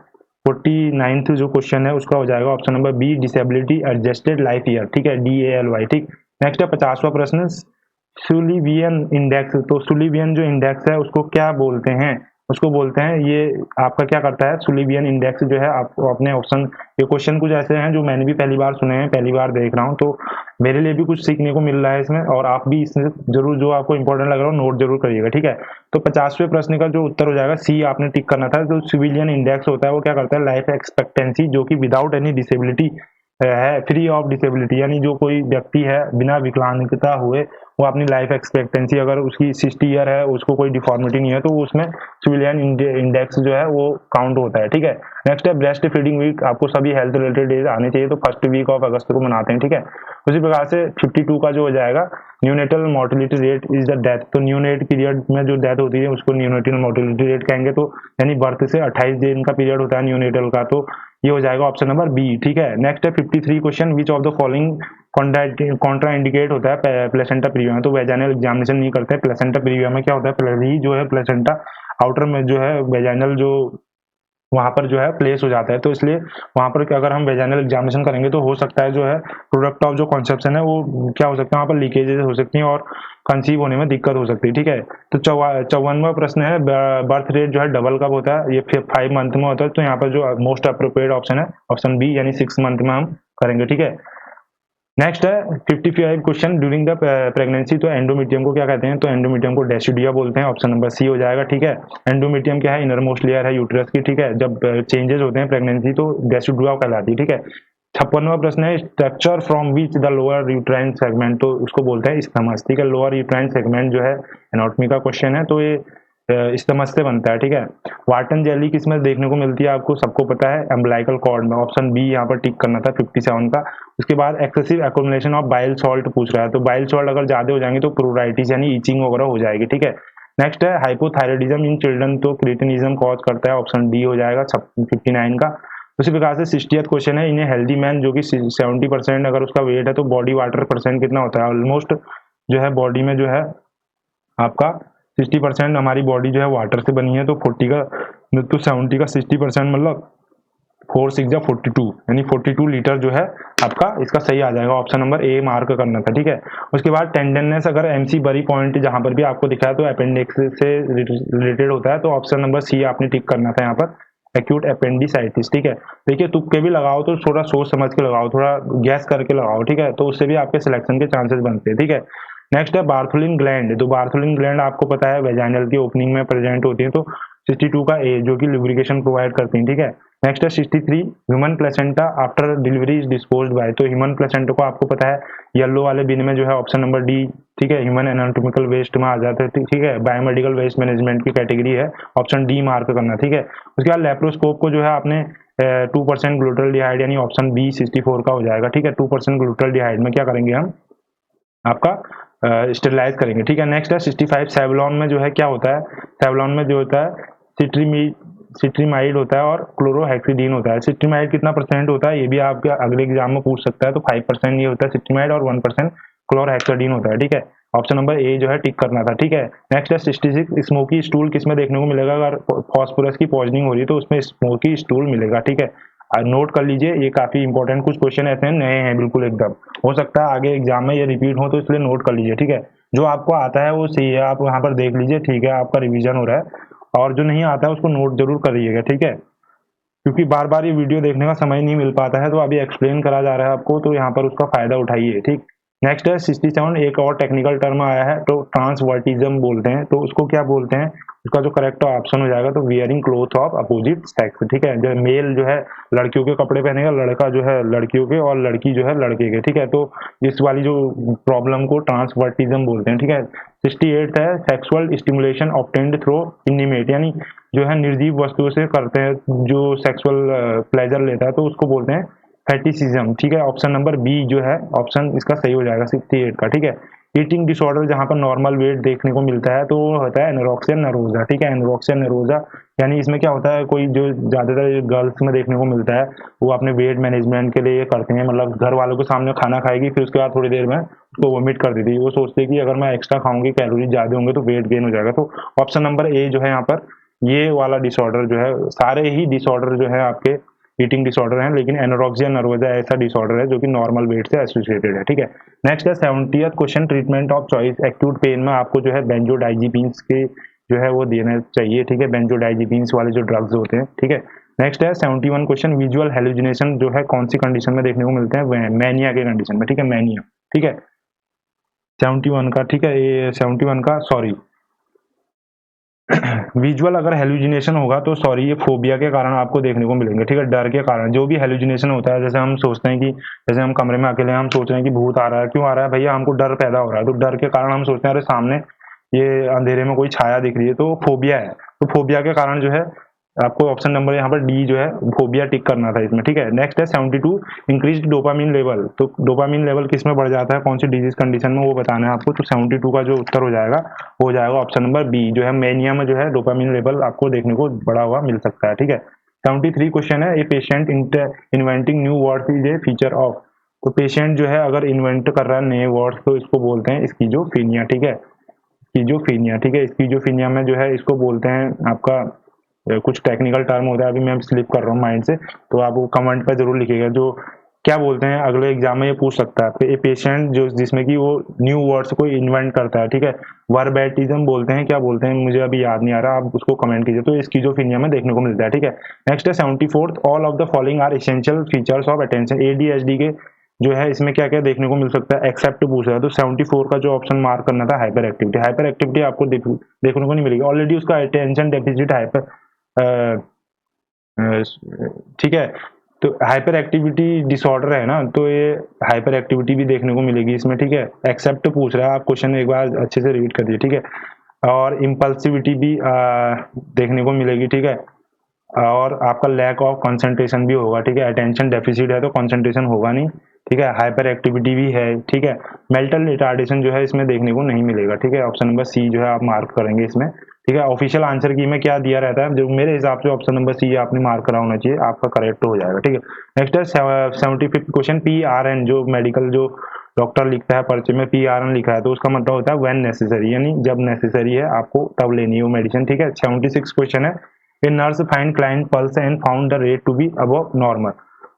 49th जो क्वेश्चन है उसका हो जाएगा option number B, disability adjusted life year, ठीक है। DALY, ठीक। नेक्स्ट है 50वां प्रश्न, सुलिवियन इंडेक्स। तो सुलिवियन जो इंडेक्स है उसको क्या बोलते हैं, उसको बोलते हैं ये आपका क्या करता है, सुलिवियन इंडेक्स जो है आपको अपने ऑप्शन, ये क्वेश्चन कुछ ऐसे हैं जो मैंने भी पहली बार सुने हैं, पहली बार देख रहा हूँ, तो मेरे लिए भी कुछ सीखने को मिल रहा है इसमें, और आप भी इसमें जरूर जो आपको इंपॉर्टेंट लग रहा हो नोट जरूर करिएगा, ठीक है। तो 50वें प्रश्न का जो उत्तर हो जाएगा सी, आपने टिक करना था। जो सिविलियन इंडेक्स होता है वो क्या करता है, लाइफ एक्सपेक्टेंसी जो कि विदाउट एनी डिसेबिलिटी है, फ्री ऑफ डिसेबिलिटी, यानी जो कोई व्यक्ति है बिना विकलांगता हुए वो अपनी लाइफ एक्सपेक्टेंसी अगर उसकी 60 ईयर है, उसको कोई डिफॉर्मिटी नहीं है, तो उसमें सिविलियन इंडेक्स जो है वो काउंट होता है, ठीक है। नेक्स्ट है ब्रेस्ट फीडिंग वीक। आपको सभी हेल्थ रिलेटेड डेज आने चाहिए, तो फर्स्ट वीक ऑफ अगस्त को मनाते हैं, ठीक है। उसी प्रकार से 52 का जो हो जाएगा, neonatal mortality rate is the death. तो न्यूनेट पीरियड में जो डेथ होती है उसको न्यूनेटल मोर्टेलिटी रेट कहेंगे, तो यानी बर्थ से 28 दिन का पीरियड होता है न्यूनेटल का, तो ये हो जाएगा ऑप्शन नंबर बी, ठीक है। नेक्स्ट है 53 question, which of the following Contra indicate होता है प्लेसेंटा प्रीविया में। तो वेजाइनल एग्जामिनेशन नहीं करते, प्लेसेंटा प्रीविया में क्या होता है, पहले जो है प्लेसेंटा आउटर में जो है वेजाइनल जो वहां पर जो है प्लेस हो जाता है, तो इसलिए वहां पर अगर हम वेजाइनल एग्जामिनेशन करेंगे तो हो सकता है जो है प्रोडक्ट ऑफ जो कॉन्सेप्शन है वो क्या हो सकता है, वहां पर लीकेजेस हो सकती हैं और कंसीव होने में दिक्कत हो सकती है, ठीक है। तो 54वां प्रश्न है, बर्थ रेट जो है डबल कब होता है, ये 5 मंथ में होता है। तो यहाँ पर जो मोस्ट अप्रोप्रिएट ऑप्शन है ऑप्शन बी, यानी 6 मंथ में हम करेंगे, ठीक है। नेक्स्ट है 55 क्वेश्चन, ड्यूरिंग द प्रेगनेंसी। तो एंडोमेट्रियम को क्या कहते हैं, तो एंडोमेट्रियम को डेसिडिया बोलते हैं, ऑप्शन नंबर सी हो जाएगा, ठीक है। एंडोमेट्रियम क्या है, इनर मोस्ट लेयर है यूट्रस की, ठीक है। जब चेंजेस होते हैं प्रेगनेंसी तो डेसिडिया कहलाती है, ठीक है। 56वां प्रश्न है, structure from which the lower uterine segment. तो उसको बोलते हैं इस्थमस, ठीक है। लोअर यूट्राइन सेगमेंट जो है एनाटॉमी का क्वेश्चन है, तो ये इस्थमस से बनता है, ठीक है। वाटन जेली किसमें देखने को मिलती है, आपको सबको पता है, एम्ब्लाइकल कॉर्ड में। ऑप्शन बी यहाँ पर टिक करना था 57 का। उसके बाद excessive accumulation of bile salt पूछ रहा है, तो बाइल सॉल्ट अगर ज्यादा हो जाएंगे तो प्रोराइटिस यानी ईचिंग वगैरह हो जाएगी, ठीक है। नेक्स्ट है हाइपोथायरॉइडिज्म इन चिल्ड्रन, तो क्रिटिनिज्म कॉज करता है, ऑप्शन डी हो जाएगा 59 का। उसी प्रकार से 60th क्वेश्चन है, इन हेल्दी मैन जो कि 70% अगर उसका वेट है तो बॉडी वाटर परसेंट कितना होता है। ऑलमोस्ट जो है बॉडी में जो है आपका 60% हमारी बॉडी जो है वाटर से बनी है, तो 40 का तो 70 का 60% मतलब 4 6 या 42 यानी 42 लीटर जो है आपका इसका सही आ जाएगा, ऑप्शन नंबर ए मार्क करना था, ठीक है। उसके बाद टेंडननेस, अगर MC बरी पॉइंट जहां पर भी आपको दिखा है तो अपेंडिक्स से रिलेटेड होता है, तो ऑप्शन नंबर सी आपने टिक करना था यहाँ पर, एक्यूट अपेंडिसाइटिस, ठीक है। देखिए तुक्के भी लगाओ तो थोड़ा सोच समझ के लगाओ, थोड़ा गैस करके लगाओ, ठीक है, तो उससे भी आपके सिलेक्शन के चांसेस बनते हैं, ठीक है। नेक्स्ट है बार्थोलिन ग्लैंड। तो बार्थोलिन ग्लैंड आपको पता है वेजाइनल की ओपनिंग में प्रेजेंट होती है, तो 62 का ए जो कि लुब्रिकेशन प्रोवाइड करती हैं, ठीक है। नेक्स्ट है 63 human placenta after delivery is disposed by. तो ह्यूमन प्लेसेंटा को आपको पता है येलो वाले बिन में जो है ऑप्शन नंबर डी, ठीक है, ह्यूमन एनाटॉमिकल वेस्ट में आ जाते हैं, ठीक है, बायोमेडिकल वेस्ट मैनेजमेंट की कैटेगरी है, ऑप्शन डी मार्क करना, ठीक है। उसके बाद लेप्रोस्कोप को जो है आपने 2% ग्लूटाल्डिहाइड यानी ऑप्शन बी 64 का हो जाएगा, ठीक है। 2% ग्लूटाल्डिहाइड में क्या करेंगे हम, आपका स्टेरिलाइज करेंगे, ठीक है। नेक्स्ट है 65 सेवलॉन में जो है क्या होता है, सेवलॉन में जो होता है सिट्रीमाइड होता है और क्लोरोहेक्सिडीन होता है। सिट्रीमाइड कितना परसेंट होता है ये भी आपके अगले एग्जाम में पूछ सकता है, तो 5% ये होता है सिट्रीमाइड और 1% क्लोरोहेक्सिडीन होता है, ठीक है। ऑप्शन नंबर ए जो है टिक करना था, ठीक है। नेक्स्ट है 66 स्मोकी स्टूल किस में देखने को मिलेगा, अगर फॉस्फोरस की पॉइजनिंग हो रही है तो उसमें स्मोकी स्टूल मिलेगा, ठीक है। नोट कर लीजिए, ये काफी इंपॉर्टेंट कुछ क्वेश्चन ऐसे हैं, नए हैं बिल्कुल एकदम, हो सकता है आगे एग्जाम में ये रिपीट हो, तो इसलिए नोट कर लीजिए, ठीक है। जो आपको आता है वो सही है, आप यहाँ पर देख लीजिए, ठीक है, आपका रिवीजन हो रहा है, और जो नहीं आता है उसको नोट जरूर करिएगा, ठीक है, क्योंकि बार बार ये वीडियो देखने का समय नहीं मिल पाता है, तो अभी एक्सप्लेन करा जा रहा है आपको, तो यहाँ पर उसका फायदा उठाइए, ठीक। नेक्स्ट है 67 एक और टेक्निकल टर्म आया है, तो ट्रांसवर्टिज्म बोलते हैं, तो उसको क्या बोलते हैं, उसका जो करेक्ट ऑप्शन हो जाएगा तो wearing cloth of opposite sex, ठीक है। जो मेल जो है लड़कियों के कपड़े पहनेगा, लड़का जो है लड़कियों के, और लड़की जो है लड़के के, ठीक है। तो इस वाली जो प्रॉब्लम को ट्रांसवर्टिज्म बोलते हैं, ठीक है। 68 है सेक्सुअल स्टिमुलेशन ऑब्टेन्ड थ्रू इनिमेट, यानी जो है निर्जीव वस्तुओं से करते हैं जो सेक्सुअल प्लेजर लेता है, तो उसको बोलते हैं फेटिसिज्म, ठीक है। ऑप्शन नंबर बी जो है ऑप्शन इसका सही हो जाएगा 68 का, ठीक है। ईटिंग डिसऑर्डर जहां पर नॉर्मल वेट देखने को मिलता है तो वो होता है एनोरेक्सिया नर्वोसा, ठीक है। एनोरेक्सिया नर्वोसा यानी इसमें क्या होता है, कोई जो ज्यादातर गर्ल्स में देखने को मिलता है वो अपने वेट मैनेजमेंट के लिए ये करते हैं, मतलब घर वालों के सामने खाना खाएगी, फिर उसके बाद थोड़ी देर में उसको वोमिट कर देती है, वो सोचते हैं कि अगर मैं एक्स्ट्रा खाऊंगी कैलोरी ज्यादा होंगे तो वेट गेन हो जाएगा। तो ऑप्शन नंबर ए जो है यहाँ पर ये वाला डिसऑर्डर जो है, सारे ही डिसऑर्डर जो है आपके ईटिंग डिसऑर्डर है, लेकिन एनोरेक्सिया नर्वोसा ऐसा डिसऑर्डर है जो कि नॉर्मल वेट से एसोसिएटेड है, ठीक है। नेक्स्ट है 70th question treatment of choice acute pain में आपको जो है बेंजोडाइजिपीन्स के जो है वो देना चाहिए, ठीक है, बेंजोडाइजिपीन्स वाले जो ड्रग्स होते हैं, ठीक है। नेक्स्ट है 71 क्वेश्चन विजुअल हेलुसिनेशन जो है कौन सी कंडीशन में देखने को मिलते हैं, मैनिया के कंडीशन में, ठीक है, मैनिया, ठीक है। 71 का, ठीक है, ये 71 का सॉरी विजुअल अगर हेलुजिनेशन होगा तो सॉरी ये फोबिया के कारण आपको देखने को मिलेंगे, ठीक है, डर के कारण जो भी हेलुजिनेशन होता है, जैसे हम सोचते हैं कि जैसे हम कमरे में अकेले हैं, हम सोच रहे हैं कि भूत आ रहा है, क्यों आ रहा है भैया, हमको डर पैदा हो रहा है, तो डर के कारण हम सोचते हैं अरे सामने ये अंधेरे में कोई छाया दिख रही है, तो फोबिया है। तो फोबिया के कारण जो है आपको ऑप्शन नंबर यहाँ पर डी जो है फोबिया टिक करना था इसमें, ठीक है। नेक्स्ट है 72 इंक्रीज डोपामिन लेवल, तो डोपामिन लेवल किस में बढ़ जाता है, कौन सी डिजीज कंडीशन में, वो बताना है आपको। तो 72 का जो उत्तर हो जाएगा वो हो जाएगा ऑप्शन नंबर बी जो है मेनिया में जो है डोपामिन लेवल आपको देखने को बढ़ा हुआ मिल सकता है, ठीक है। 73 क्वेश्चन है a patient inventing new words is a feature of, तो पेशेंट जो है अगर इन्वेंट कर रहा है नए वर्ड्स तो इसको बोलते हैं स्किज़ोफ्रेनिया, ठीक है, स्किज़ोफ्रेनिया, ठीक है। स्किज़ोफ्रेनिया में जो है इसको बोलते हैं आपका कुछ टेक्निकल टर्म होता है, अभी मैं स्लिप कर रहा हूँ माइंड से, तो आप वो कमेंट पर जरूर लिखिएगा जो क्या बोलते हैं, अगले एग्जाम में ये पूछ सकता है आपके। ये पेशेंट जो जिसमें कि वो न्यू वर्ड्स को इन्वेंट करता है, ठीक है, वर्बैटिज्म बोलते हैं, क्या बोलते हैं मुझे अभी याद नहीं आ रहा, आप उसको कमेंट कीजिए, तो स्किज़ोफ्रेनिया में देखने को मिलता है, ठीक है। नेक्स्ट है 74th all of the following are essential features of attention, ADHD के जो है इसमें क्या क्या देखने को मिल सकता है, एक्सेप्ट पूछ रहा है, तो 74 का जो ऑप्शन मार्क करना था हाइपर एक्टिविटी, हाइपर एक्टिविटी आपको देखने को नहीं मिलेगी, ऑलरेडी उसका अटेंशन डेफिसिट हाइपर, ठीक है। तो हाइपर एक्टिविटी डिसऑर्डर है ना, तो ये हाइपर एक्टिविटी भी देखने को मिलेगी इसमें, ठीक है। एक्सेप्ट पूछ रहा है, आप क्वेश्चन एक बार अच्छे से रीड करिए, ठीक है। और इम्पल्सिविटी भी देखने को मिलेगी, ठीक है। और आपका लैक ऑफ कंसंट्रेशन भी होगा, ठीक है, अटेंशन डेफिसिट है तो कंसंट्रेशन होगा नहीं, ठीक है। हाइपर एक्टिविटी भी है, ठीक है। मेंटल रिटार्डेशन जो है इसमें देखने को नहीं मिलेगा, ठीक है। ऑप्शन नंबर सी जो है आप मार्क करेंगे इसमें, ठीक है। ऑफिशियल आंसर की में क्या दिया रहता है, जो मेरे हिसाब से ऑप्शन नंबर सी आपने मार्क करा होना चाहिए, आपका करेक्ट हो जाएगा, ठीक है। नेक्स्ट है 75 क्वेश्चन PRN, जो मेडिकल जो डॉक्टर लिखता है पर्चे में PRN लिखा है तो उसका मतलब होता है व्हेन नेसेसरी, यानी जब नेसेसरी है आपको तब लेनी है वो मेडिसिन, ठीक है। 76 क्वेश्चन है a nurse find client pulse and found the rate to be above normal,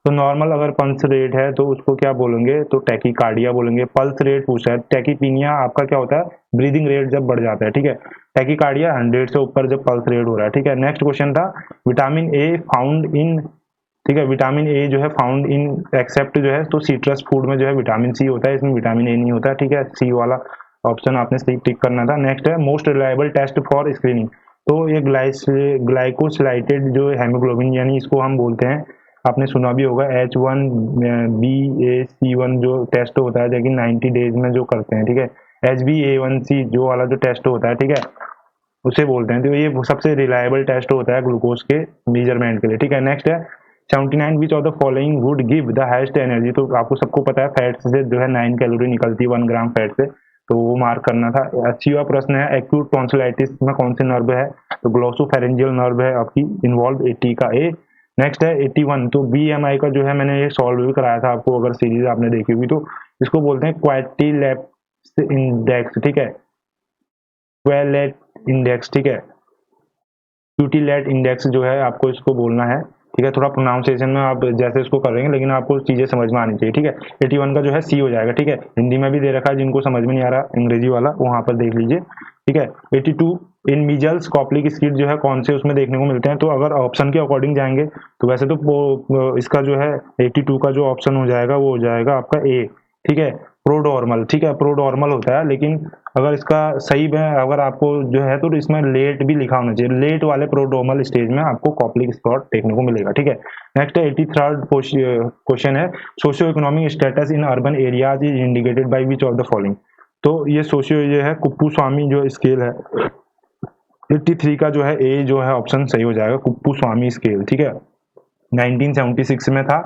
तो नॉर्मल अगर पल्स रेट है तो उसको क्या बोलेंगे, तो टैकीकार्डिया बोलेंगे। पल्स रेट पूछा है, टैकीपीनिया आपका क्या होता है, ब्रीदिंग रेट जब बढ़ जाता है, ठीक है। टैकीकार्डिया 100 से ऊपर जब पल्स रेट हो रहा है, ठीक है। नेक्स्ट क्वेश्चन था विटामिन ए फाउंड इन, ठीक है, विटामिन ए जो है फाउंड इन एक्सेप्ट जो है, तो सिट्रस फूड में जो है विटामिन सी होता है, इसमें विटामिन ए नहीं होता, ठीक है। सी वाला ऑप्शन आपने टिक करना था। नेक्स्ट है most reliable test for screening, तो ये ग्लाइकोसिलाइटेड जो हेमोग्लोबिन यानी इसको हम बोलते हैं, आपने सुना भी होगा H1B A C1 जो टेस्ट होता है, लेकिन 90 डेज में जो करते हैं, ठीक है। HbA1c जो वाला जो टेस्ट होता है, ठीक है, उसे बोलते हैं। तो ये सबसे रिलायबल टेस्ट होता है ग्लूकोज के मेजरमेंट के लिए, ठीक है। नेक्स्ट है 79 विच of the following would give the highest energy. तो आपको सबको पता है फैट से जो है 9 कैलोरी निकलती है 1 ग्राम फैट से, तो वो मार्क करना था। 80वां प्रश्न है एक्यूट टॉन्सिलाइटिस में कौन से नर्व है, तो ग्लोसोफेरेंजियल नर्व है आपकी इन्वॉल्व 80 का ए। नेक्स्ट है 81, तो BMI का जो है मैंने ये सॉल्व भी कराया था आपको, अगर सीरीज आपने देखी होगी तो। इसको बोलते हैं क्वाटिलेप्स इंडेक्स, ठीक है, क्वेलेट इंडेक्स, ठीक है, क्यूटीलेट इंडेक्स जो है आपको इसको बोलना है, ठीक है। थोड़ा प्रोनाउंसिएशन में आप जैसे इसको करेंगे, लेकिन आपको चीजें समझ में आनी चाहिए, ठीक है। 81 का जो है सी हो जाएगा, ठीक है। हिंदी में भी दे रखा है, जिनको समझ में नहीं आ रहा अंग्रेजी वाला वहां पर देख लीजिए, ठीक है। 82 इन मीजल्स कॉपलिक स्किड जो है कौन से उसमें देखने को मिलते हैं, तो अगर ऑप्शन के अकॉर्डिंग जाएंगे तो वैसे तो इसका जो है 82 का जो ऑप्शन हो जाएगा वो हो जाएगा आपका ए, ठीक है, प्रोडॉर्मल, ठीक है, प्रोडॉर्मल होता है। लेकिन अगर इसका सही में अगर आपको जो है तो इसमें लेट भी लिखा होना चाहिए, लेट वाले प्रोडॉर्मल स्टेज में आपको कॉपलिक स्पॉट देखने को मिलेगा, ठीक है। नेक्स्ट 83rd क्वेश्चन है socio economic status in urban areas is indicated by which of the following. तो ये सोशियो ये है कुप्पू स्वामी जो स्केल है, 83 का जो है ए जो है ऑप्शन सही हो जाएगा, कुप्पू स्वामी स्केल, ठीक है। 1976 में था,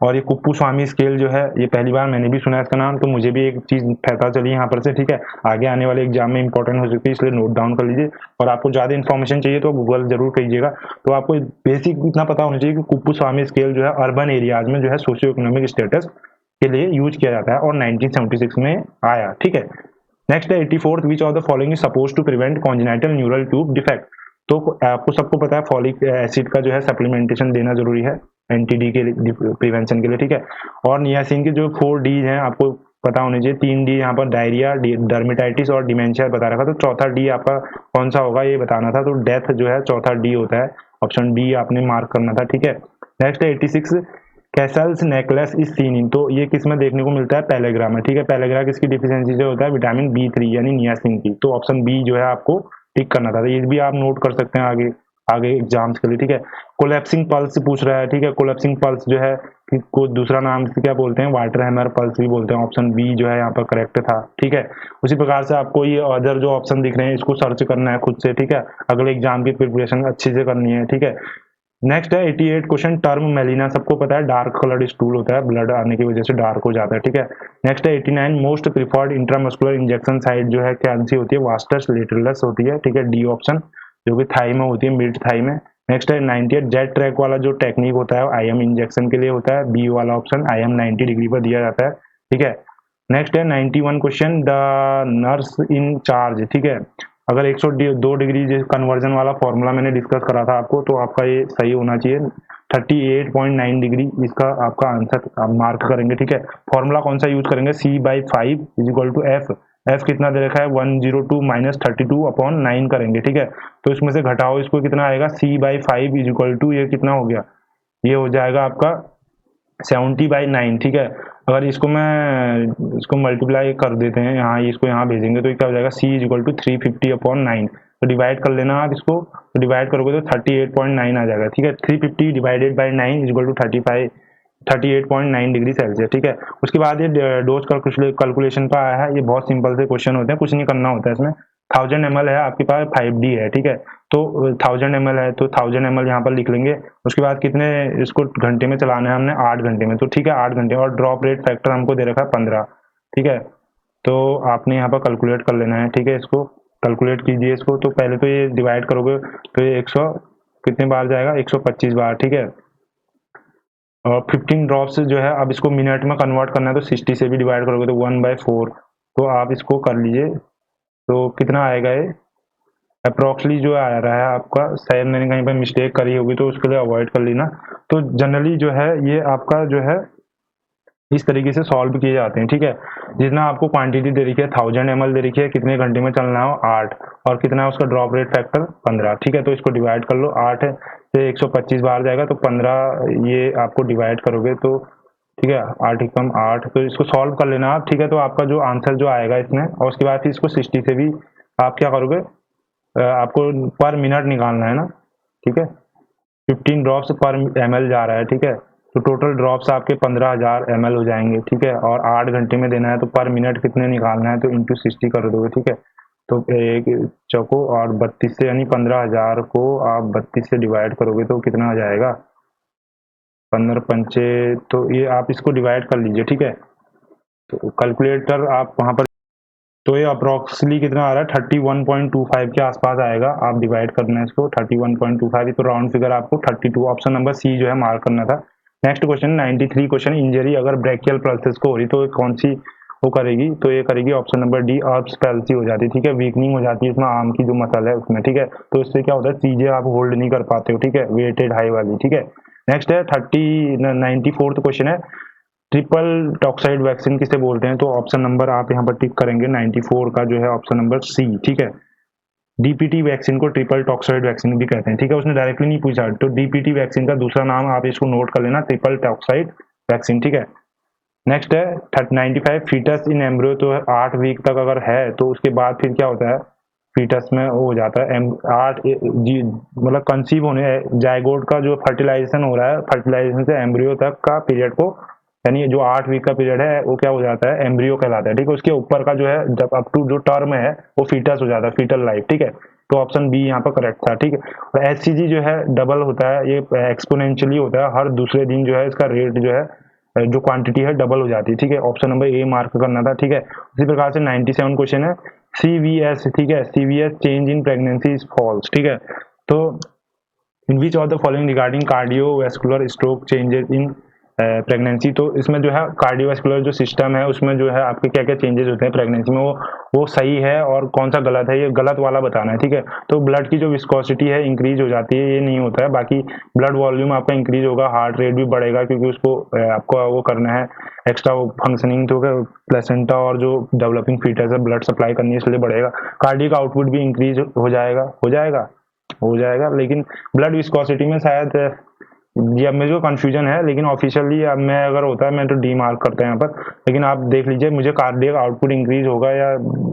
और ये कुप्पू स्वामी स्केल जो है ये पहली बार मैंने भी सुना है इसका नाम, तो मुझे भी एक चीज पता चली यहाँ पर से, ठीक है। आगे आने वाले एग्जाम में इंपॉर्टेंट हो सकती है, इसलिए नोट डाउन कर लीजिए। और आपको ज्यादा इन्फॉर्मेशन चाहिए तो गूगल जरूर कीजिएगा। तो आपको बेसिक इतना पता होना चाहिए कि कुप्पू स्वामी स्केल जो है अर्बन एरियाज में जो है सोशियो इकोनॉमिक स्टेटस के लिए यूज किया जाता है, और 1976 में आया, ठीक है। नेक्स्ट है 84th which of the following is suppose to prevent congenital neural tube defect. तो आपको सबको पता है फॉलिक एसिड का जो है सप्लीमेंटेशन देना जरूरी है एनटीडी के प्रिवेंशन के लिए, ठीक है। और नियासिन के जो 4 डी हैं आपको पता होने चाहिए, 3 डी यहाँ पर डायरिया, डर्मेटाइटिस और डिमेंशिया बता रखा, तो चौथा डी आपका कौन सा होगा ये बताना था। तो डेथ जो है चौथा डी होता है, ऑप्शन डी आपने मार्क करना था, ठीक है। नेक्स्ट है 86 Castle's necklace is seen in. तो ये किस में देखने को मिलता है, पैलेग्रा में, ठीक है। पैलेग्रा किसकी डिफिशियंसी जो होता है, विटामिन B3 यानी नियासिन की। तो ऑप्शन बी जो है आपको टिक करना था, तो ये भी आप नोट कर सकते हैं आगे आगे एग्जाम्स के लिए, ठीक है। कोलैप्सिंग पल्स पूछ रहा है, ठीक है। कोलैप्सिंग पल्स जो है को दूसरा नाम से क्या बोलते हैं, वाटर हैमर पल्स भी बोलते हैं। ऑप्शन बी जो है यहाँ पर करेक्ट था, ठीक है। उसी प्रकार से आपको ये अदर जो ऑप्शन दिख रहे हैं इसको सर्च करना है खुद से, ठीक है। अगले एग्जाम की प्रिपरेशन अच्छी से करनी है, ठीक है। नेक्स्ट है 88 क्वेश्चन टर्म मेलिना, सबको पता है डार्क कलर्ड स्टूल होता है, ब्लड आने की वजह से डार्क हो जाता है, ठीक है। नेक्स्ट है 89 most preferred intramuscular injection site जो है कौन सी होती है, वास्टस लेटरलस होती है, ठीक है, डी ऑप्शन, जो कि थाई में होती है, मिड थाई में। नेक्स्ट है 98 जेट ट्रैक वाला जो टेक्निक होता है IM इंजेक्शन के लिए होता है, बी वाला ऑप्शन, IM 90 डिग्री पर दिया जाता है, ठीक है। नेक्स्ट है 91 question the nurse in charge, ठीक है। अगर 102 डिग्री कन्वर्जन वाला फॉर्मूला मैंने डिस्कस करा था आपको, तो आपका ये सही होना चाहिए, 38.9 डिग्री इसका आपका आंसर आप मार्क करेंगे, ठीक है। फॉर्मूला कौन सा यूज करेंगे, C/5 is equal to F. F कितना दे रखा है, 102 माइनस 32/9 करेंगे, ठीक है। तो इसमें से घटाओ इसको, कितना आएगा, C/5 इज इक्वल टू ये कितना हो गया, ये हो जाएगा आपका 70/9, ठीक है। अगर इसको मल्टीप्लाई कर देते हैं यहाँ, इसको यहाँ भेजेंगे तो क्या हो जाएगा, C इज इक्वल टू 350/9। तो डिवाइड कर लेना आप इसको, तो डिवाइड करोगे तो 38.9 आ जाएगा, ठीक है। 350 divided by 9 is equal to 38.9 degree Celsius, ठीक है। उसके बाद ये डोज कैलकुलेशन का आया है, ये बहुत सिंपल से क्वेश्चन होते हैं, कुछ नहीं करना होता है इसमें। 1000 ml है आपके पास, 5D है, ठीक है। तो 1000 ml है तो 1000 ml यहाँ पर लिख लेंगे। उसके बाद कितने इसको घंटे में चलाना है हमने, 8 घंटे में, तो ठीक है 8 घंटे। और ड्रॉप रेट फैक्टर हमको दे रखा है 15, ठीक है। तो आपने यहाँ पर कैलकुलेट कर लेना है, ठीक है। इसको कैलकुलेट कीजिए इसको, तो पहले तो ये डिवाइड करोगे तो ये 100 कितने बार जाएगा, 125 बार, ठीक है। और 15 ड्रॉप्स जो है, अब इसको मिनट में कन्वर्ट करना है, तो 60 से भी डिवाइड करोगे तो 1/4। तो आप इसको कर लीजिए, तो कितना आएगा ये अप्रोक्सली जो आ रहा है आपका, शायद मैंने कहीं पर मिस्टेक करी होगी तो उसके लिए अवॉइड कर लेना। तो जनरली जो है ये आपका जो है इस तरीके से सॉल्व किए जाते हैं, ठीक है। जितना आपको क्वांटिटी दे रखी है 1000 ml दे रखी है, कितने घंटे में चलना हो 8, और कितना है उसका ड्रॉप रेट फैक्टर 15, ठीक है। तो इसको डिवाइड कर लो, 8 से 125 बार जाएगा तो 15 ये आपको डिवाइड करोगे तो ठीक है 8 एकम 8, तो इसको सॉल्व कर लेना आप, ठीक है। तो आपका जो आंसर जो आएगा इसमें, और उसके बाद फिर इसको 60 से भी आप क्या करोगे आपको पर मिनट निकालना है ना, ठीक है। 15 ड्रॉप्स पर ml जा रहा है, ठीक है। तो टोटल ड्रॉप्स आपके 15,000 ml हो जाएंगे, ठीक है। और 8 घंटे में देना है तो पर मिनट कितने निकालना है, तो इंटू 60 कर दोगे, ठीक है। तो एक चौको और 32 से, यानी 15,000 को आप 32 से डिवाइड करोगे तो कितना आ जाएगा, 15 पंचे, तो ये आप इसको डिवाइड कर लीजिए, ठीक है। तो कैलकुलेटर आप वहाँ पर, तो ये अप्रोक्सली कितना आ रहा है, 31.25 के आसपास आएगा। आप डिवाइड करना है इसको 31.25, तो राउंड फिगर आपको 32, ऑप्शन नंबर सी जो है मार्क करना था। नेक्स्ट क्वेश्चन 93 क्वेश्चन, इंजरी अगर ब्रेकियल पल्सेस को हो रही तो कौन सी वो करेगी, तो ये करेगी ऑप्शन नंबर डी, अर्ब्स पैल्सी हो जाती है, ठीक है। वीकनिंग हो जाती है इसमें आर्म की जो मसल है उसमें, ठीक है। तो इससे क्या होता है, चीजें आप होल्ड नहीं कर पाते हो, ठीक है, वेटेड हाई वाली, ठीक है। नेक्स्ट है 94th क्वेश्चन है, ट्रिपल टॉक्साइड वैक्सीन किसे बोलते हैं, तो ऑप्शन नंबर आप यहाँ पर टिक करेंगे 94 का जो है ऑप्शन नंबर सी, ठीक है। डीपीटी वैक्सीन को ट्रिपल टॉक्साइड वैक्सीन भी कहते हैं, ठीक है। उसने डायरेक्टली नहीं पूछा, तो डीपीटी वैक्सीन का दूसरा नाम आप इसको नोट कर लेना, ट्रिपल टॉक्साइड वैक्सीन, ठीक है। नेक्स्ट है 95, फीटस इन एम्ब्रियो, तो 8 वीक तक अगर है तो उसके बाद फिर क्या होता है, फीटस में वो हो जाता है 8 जी, मतलब कंसीव होने, जायगोट का जो फर्टिलाइजेशन हो रहा है, फर्टिलाइजेशन से एम्ब्रियो तक का पीरियड को, यानी जो 8 वीक का पीरियड है वो क्या हो जाता है, एम्ब्रियो कहलाता है, ठीक है। उसके ऊपर का जो है, जब अप टू जो टर्म है वो फीटस हो जाता है, फीटल लाइफ, ठीक है। तो ऑप्शन बी यहाँ पर करेक्ट था, ठीक है। और एचसीजी जो है डबल होता है, ये एक्सपोनेंशियली होता है, हर दूसरे दिन जो है इसका रेट जो है, जो क्वांटिटी है डबल हो जाती है, ठीक है। ऑप्शन नंबर ए मार्क करना था, ठीक है। उसी प्रकार से 97 क्वेश्चन है, सीवीएस, ठीक है, CVS change in pregnancy is false, ठीक है। तो in which of the following regarding cardiovascular stroke changes in pregnancy, तो इसमें जो है कार्डियोवैस्कुलर जो सिस्टम है उसमें जो है आपके क्या क्या चेंजेस होते हैं प्रेगनेंसी में, वो सही है और कौन सा गलत है, ये गलत वाला बताना है, ठीक है। तो ब्लड की जो विस्कोसिटी है इंक्रीज हो जाती है, ये नहीं होता है। बाकी ब्लड वॉल्यूम आपका इंक्रीज होगा, हार्ट रेट भी बढ़ेगा, क्योंकि उसको आपको वो करना है एक्स्ट्रा फंक्शनिंग, तो प्लेसेंटा और जो डेवलपिंग फीटस है ब्लड सप्लाई करनी है, इसलिए बढ़ेगा। कार्डियक आउटपुट भी इंक्रीज हो जाएगा, लेकिन ब्लड विस्कोसिटी में शायद ये अब मुझे कंफ्यूजन है, लेकिन ऑफिशियली अब मैं अगर होता है मैं तो डी मार्क करता है यहाँ पर, लेकिन आप देख लीजिए मुझे कार्डियक आउटपुट इंक्रीज होगा या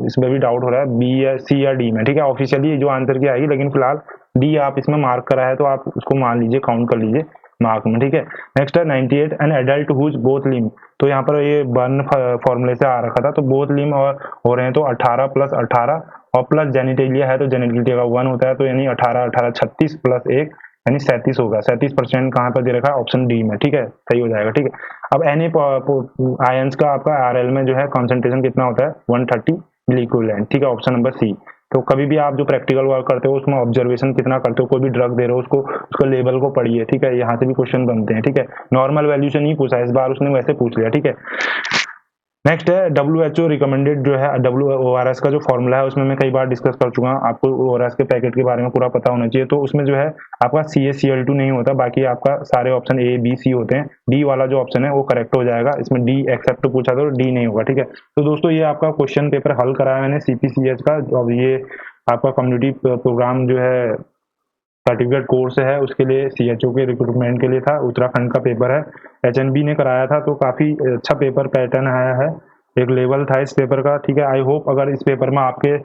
इसमें भी डाउट हो रहा है, बी या सी या डी में, ठीक है। ऑफिशियली जो आंसर की आएगी, लेकिन फिलहाल डी आप इसमें मार्क करा है तो आप उसको मान लीजिए, काउंट कर लीजिए मार्क में, ठीक है। नेक्स्ट है 98, an adult whose both limb, तो यहाँ पर ये बर्न फॉर्मूले से आ रखा था, तो बोथ लिम्ब और हो रहे हैं तो 18 + 18 और प्लस जेनिटेलिया है तो जेनिटेलिया का 1 होता है, तो यानी 18 18 36 + 1 यानी 37 होगा। 37% कहाँ पर दे रखा है, ऑप्शन डी में, ठीक है, सही हो जाएगा, ठीक है। अब Na आयंस का आपका RL में जो है कॉन्सेंट्रेशन कितना होता है, 130 मिली इक्विवेलेंट, ठीक है, ऑप्शन नंबर सी। तो कभी भी आप जो प्रैक्टिकल वर्क करते हो उसमें ऑब्जर्वेशन कितना करते हो, कोई भी ड्रग दे रहे हो उसको, उसका लेवल को पढ़िए, ठीक है। यहाँ से भी क्वेश्चन बनते हैं, ठीक है। नॉर्मल वैल्यू से नहीं पूछा, इस बार उसने वैसे पूछ लिया, ठीक है। नेक्स्ट है WHO रिकमेंडेड जो है ORS का जो फॉर्मूला है, उसमें मैं कई बार डिस्कस कर चुका हूँ, आपको ORS के पैकेट के बारे में पूरा पता होना चाहिए। तो उसमें जो है आपका CaCl2 नहीं होता, बाकी आपका सारे ऑप्शन A B C होते हैं। डी वाला जो ऑप्शन है वो करेक्ट हो जाएगा, इसमें डी एक्सेप्ट पूछा तो डी नहीं होगा, ठीक है। तो दोस्तों ये आपका क्वेश्चन पेपर हल कराया मैंने CPCH का, और ये आपका कम्युनिटी प्रोग्राम जो है सर्टिफिकेट कोर्स है उसके लिए CHO के रिक्रूटमेंट के लिए था, उत्तराखंड का पेपर है, HNB ने कराया था, तो काफ़ी अच्छा पेपर पैटर्न आया है, एक लेवल था इस पेपर का, ठीक है। आई होप अगर इस पेपर में आपके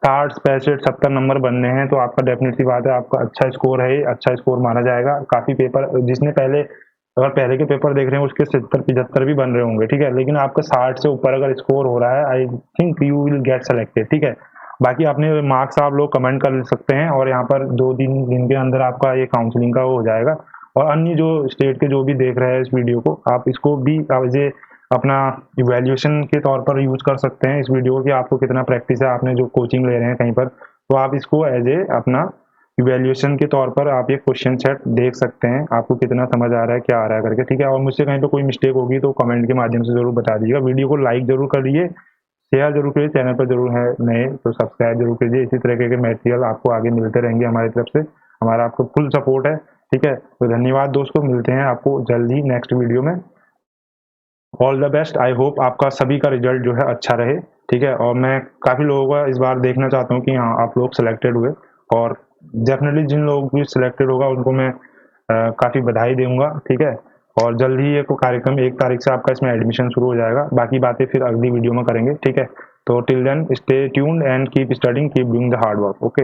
60 65 70 नंबर बनने हैं तो आपका डेफिनेटली बात है, आपका अच्छा स्कोर है, अच्छा स्कोर माना जाएगा। काफ़ी पेपर जिसने पहले, अगर पहले के पेपर देख रहे हैं उसके 70 75 भी बन रहे होंगे, ठीक है, लेकिन आपका 60 से ऊपर अगर स्कोर हो रहा है, I think you will get selected, ठीक है। बाकी अपने मार्क्स आप लोग कमेंट कर सकते हैं, और यहाँ पर 2-3 दिन के अंदर आपका ये काउंसलिंग का वो हो जाएगा। और अन्य जो स्टेट के जो भी देख रहे हैं इस वीडियो को, आप इसको भी एज ए अपना इवैल्यूएशन के तौर पर यूज कर सकते हैं इस वीडियो की, आपको कितना प्रैक्टिस है, आपने जो कोचिंग ले रहे हैं कहीं पर, तो आप इसको एज ए अपना इवैल्यूएशन के तौर पर आप ये क्वेश्चन सेट देख सकते हैं, आपको कितना समझ आ रहा है, क्या आ रहा है करके, ठीक है। और मुझसे कहीं पर कोई मिस्टेक होगी तो कमेंट के माध्यम से जरूर बता दीजिएगा। वीडियो को लाइक जरूर करिए, शेयर जरूर करिए, चैनल पर जरूर है नए तो सब्सक्राइब जरूर कीजिए। इसी तरह के मटेरियल आपको आगे मिलते रहेंगे हमारी तरफ से, हमारा आपको फुल सपोर्ट है, ठीक है। तो धन्यवाद दोस्तों, मिलते हैं आपको जल्द ही नेक्स्ट वीडियो में। All the best, I hope आपका सभी का रिजल्ट जो है अच्छा रहे, ठीक है। और मैं काफ़ी लोगों का इस बार देखना चाहता हूँ कि हाँ आप लोग सिलेक्टेड हुए, और डेफिनेटली जिन लोगों भी सिलेक्टेड होगा उनको मैं काफ़ी बधाई दूंगा, ठीक है। और जल्द ही ये कार्यक्रम 1 तारीख से आपका इसमें एडमिशन शुरू हो जाएगा, बाकी बातें फिर अगली वीडियो में करेंगे, ठीक है। तो till then stay tuned and keep studying, keep doing the hard work, okay.